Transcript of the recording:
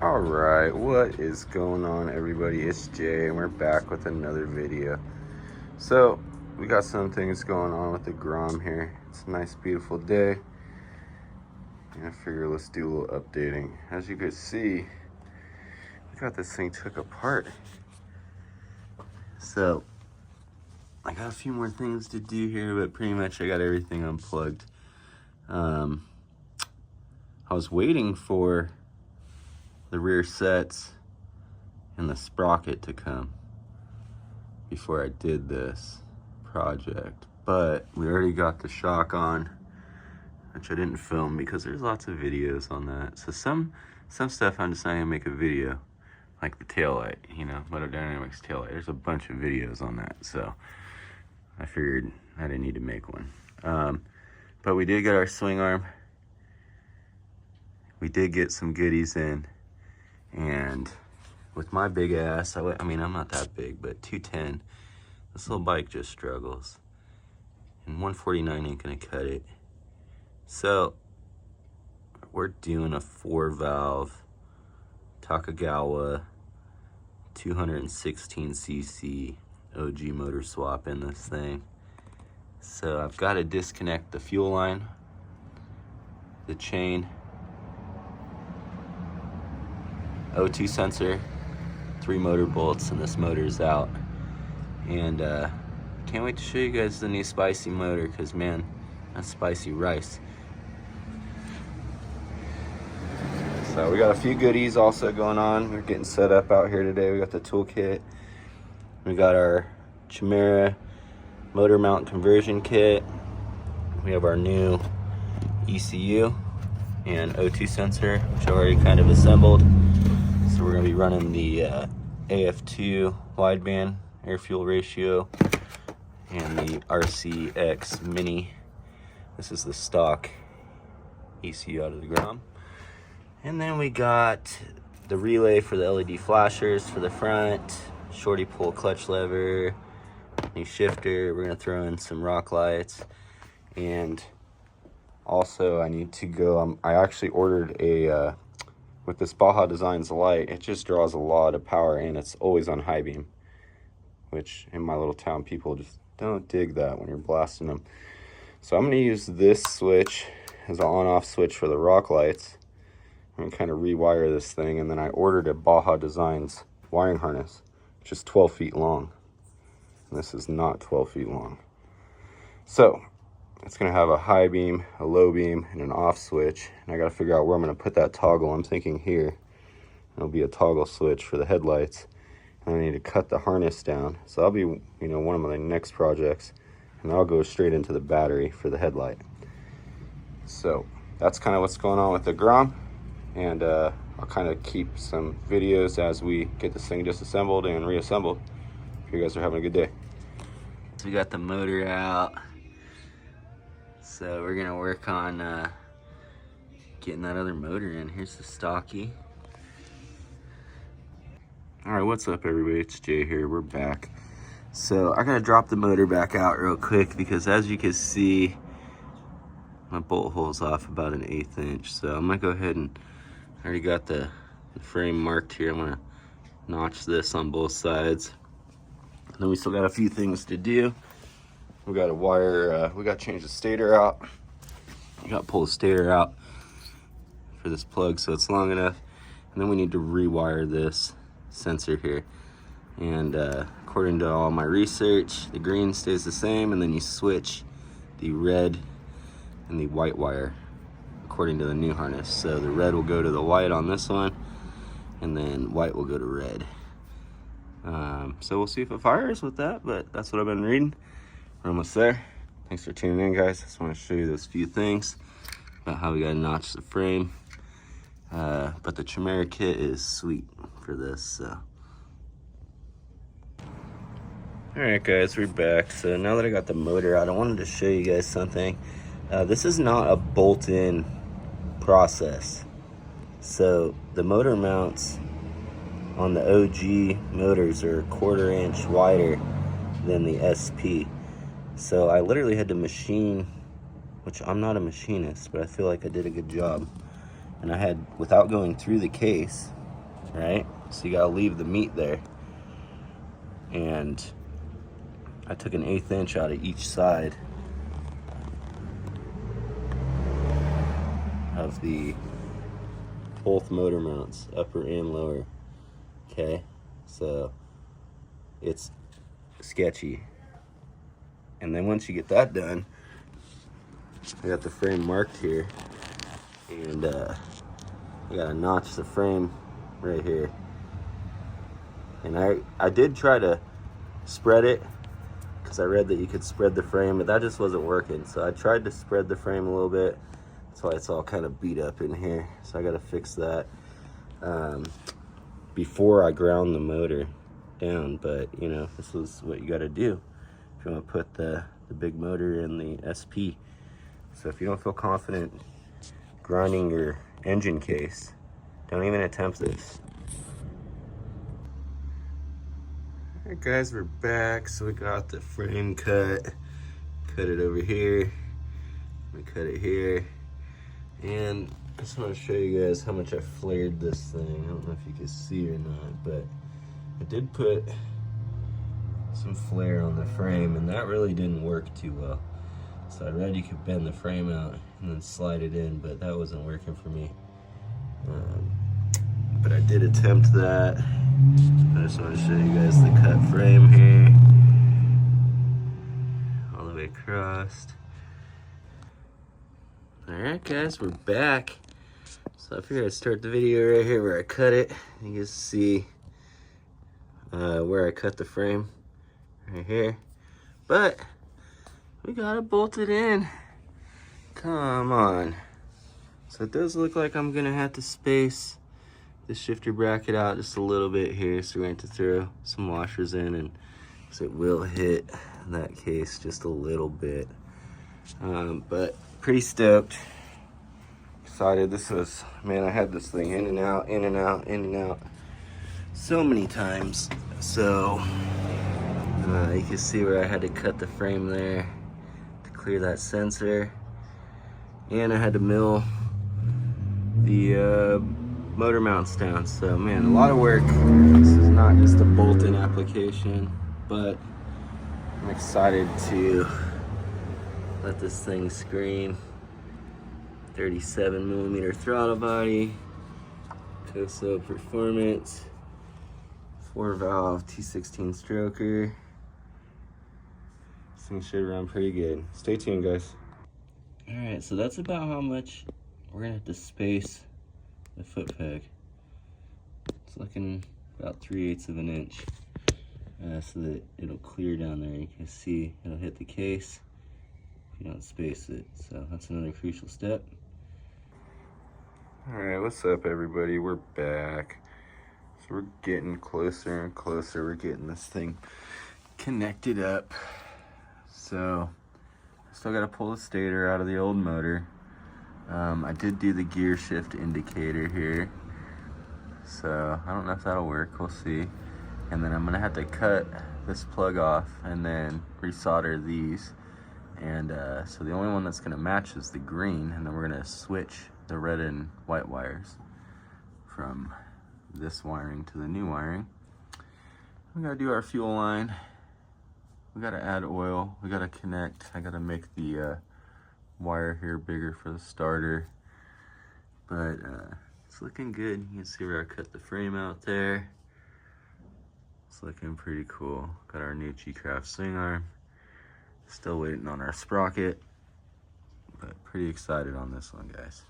Alright, what is going on, everybody? It's Jay and we're back with another video. So we got some things going on with the Grom here. It's a nice beautiful day and I figure let's do a little updating. As you can see, we got this thing took apart, so I got a few more things to do here, but pretty much I got everything unplugged. I was waiting for the rear sets and the sprocket to come before I did this project, but we already got the shock on, which I didn't film because there's lots of videos on that. So some stuff I'm just not gonna make a video, like the taillight, you know, Motodynamics taillight. There's a bunch of videos on that, so I figured I didn't need to make one. But we did get our swing arm. We did get some goodies in. And with my big ass, I mean, I'm not that big, but 210, this little bike just struggles. And 149 ain't gonna cut it. So we're doing a 4-valve Takagawa 216cc OG motor swap in this thing. So I've got to disconnect the fuel line, the chain, O2 sensor, 3 motor bolts, and this motor is out. And can't wait to show you guys the new spicy motor, because man, that's spicy rice. So we got a few goodies also going on. We're getting set up out here today. We got the toolkit. We got our Chimera motor mount conversion kit. We have our new ECU and O2 sensor, which I already kind of assembled. So we're gonna be running the AF2 wideband air fuel ratio and the RCX Mini. This is the stock ECU out of the Grom. And then we got the relay for the LED flashers for the front, shorty pull clutch lever, new shifter. We're gonna throw in some rock lights, and also I need to go, I actually ordered a with this Baja Designs light. It just draws a lot of power and it's always on high beam, which in my little town people just don't dig that when you're blasting them. So I'm going to use this switch as an on-off switch for the rock lights. I'm going to kind of rewire this thing, and then I ordered a Baja Designs wiring harness, which is 12 feet long. And this is not 12 feet long. So it's going to have a high beam, a low beam, and an off switch. And I got to figure out where I'm going to put that toggle. I'm thinking here. It'll be a toggle switch for the headlights. And I need to cut the harness down. So that'll be, you know, one of my next projects. And I'll go straight into the battery for the headlight. So that's kind of what's going on with the Grom. And I'll kind of keep some videos as we get this thing disassembled and reassembled. Hope you guys are having a good day. So we got the motor out. So we're gonna work on getting that other motor in. Here's the stocky. All right, what's up, everybody? It's Jay here. We're back. So I gotta drop the motor back out real quick because, as you can see, my bolt hole's off about 1/8 inch. So I'm gonna go ahead and I already got the frame marked here. I'm gonna notch this on both sides. And then we still got a few things to do. We got to wire, we got to change the stator out. We got to pull the stator out for this plug so it's long enough. And then we need to rewire this sensor here. And according to all my research, the green stays the same, and then you switch the red and the white wire according to the new harness. So the red will go to the white on this one, and then white will go to red. So we'll see if it fires with that, but that's what I've been reading. We're almost there. Thanks for tuning in, guys. Just want to show you those few things about how we got to notch the frame. But the Chimera kit is sweet for this. So, all right, guys, we're back. So now that I got the motor out, I wanted to show you guys something. This is not a bolt-in process. So the motor mounts on the OG motors are 1/4 inch wider than the SP. So I literally had to machine, which I'm not a machinist, but I feel like I did a good job. And I had, without going through the case, right? So you gotta leave the meat there. And I took an 1/8 inch out of each side of the both motor mounts, upper and lower. Okay, so it's sketchy. And then once you get that done, I got the frame marked here, and I gotta notch the frame right here. And I did try to spread it, because I read that you could spread the frame, but that just wasn't working. So I tried to spread the frame a little bit. That's why it's all kind of beat up in here. So I gotta fix that before I ground the motor down. But you know, this is what you gotta do if you want to put the big motor in the SP. So if you don't feel confident grinding your engine case, don't even attempt this. Alright guys, we're back. So we got the frame cut it over here, we cut it here, and I just want to show you guys how much I flared this thing. I don't know if you can see or not, but I did put some flare on the frame, and that really didn't work too well. So I read you could bend the frame out and then slide it in, but that wasn't working for me. But I did attempt that. I just want to show you guys the cut frame here, all the way across. Alright guys, we're back. So I figured I'd start the video right here where I cut it. You can see where I cut the frame, right here. But we got it bolted in. Come on. So it does look like I'm gonna have to space the shifter bracket out just a little bit here. So we're going to throw some washers in, and so it will hit that case just a little bit. But pretty stoked. Excited. This was, man, I had this thing in and out, in and out, in and out so many times. So you can see where I had to cut the frame there to clear that sensor, and I had to mill the motor mounts down. So man, a lot of work. This is not just a bolt-in application, but I'm excited to let this thing scream. 37mm throttle body, Coso Performance, 4-valve T16 stroker. This thing should run pretty good. Stay tuned, guys. Alright, so that's about how much we're gonna have to space the foot peg. It's looking about 3/8 of an inch, so that it'll clear down there. You can see it'll hit the case if you don't space it. So that's another crucial step. All right, what's up everybody? We're back. So we're getting closer and closer. We're getting this thing connected up. So I still gotta pull the stator out of the old motor. I did do the gear shift indicator here, so I don't know if that'll work. We'll see. And then I'm gonna have to cut this plug off and then resolder these. And so the only one that's gonna match is the green, and then we're gonna switch the red and white wires from this wiring to the new wiring. We gotta do our fuel line. We gotta add oil. We gotta connect. I gotta make the wire here bigger for the starter, but it's looking good. You can see where I cut the frame out there. It's looking pretty cool. Got our new G-Craft swing arm. Still waiting on our sprocket, but pretty excited on this one, guys.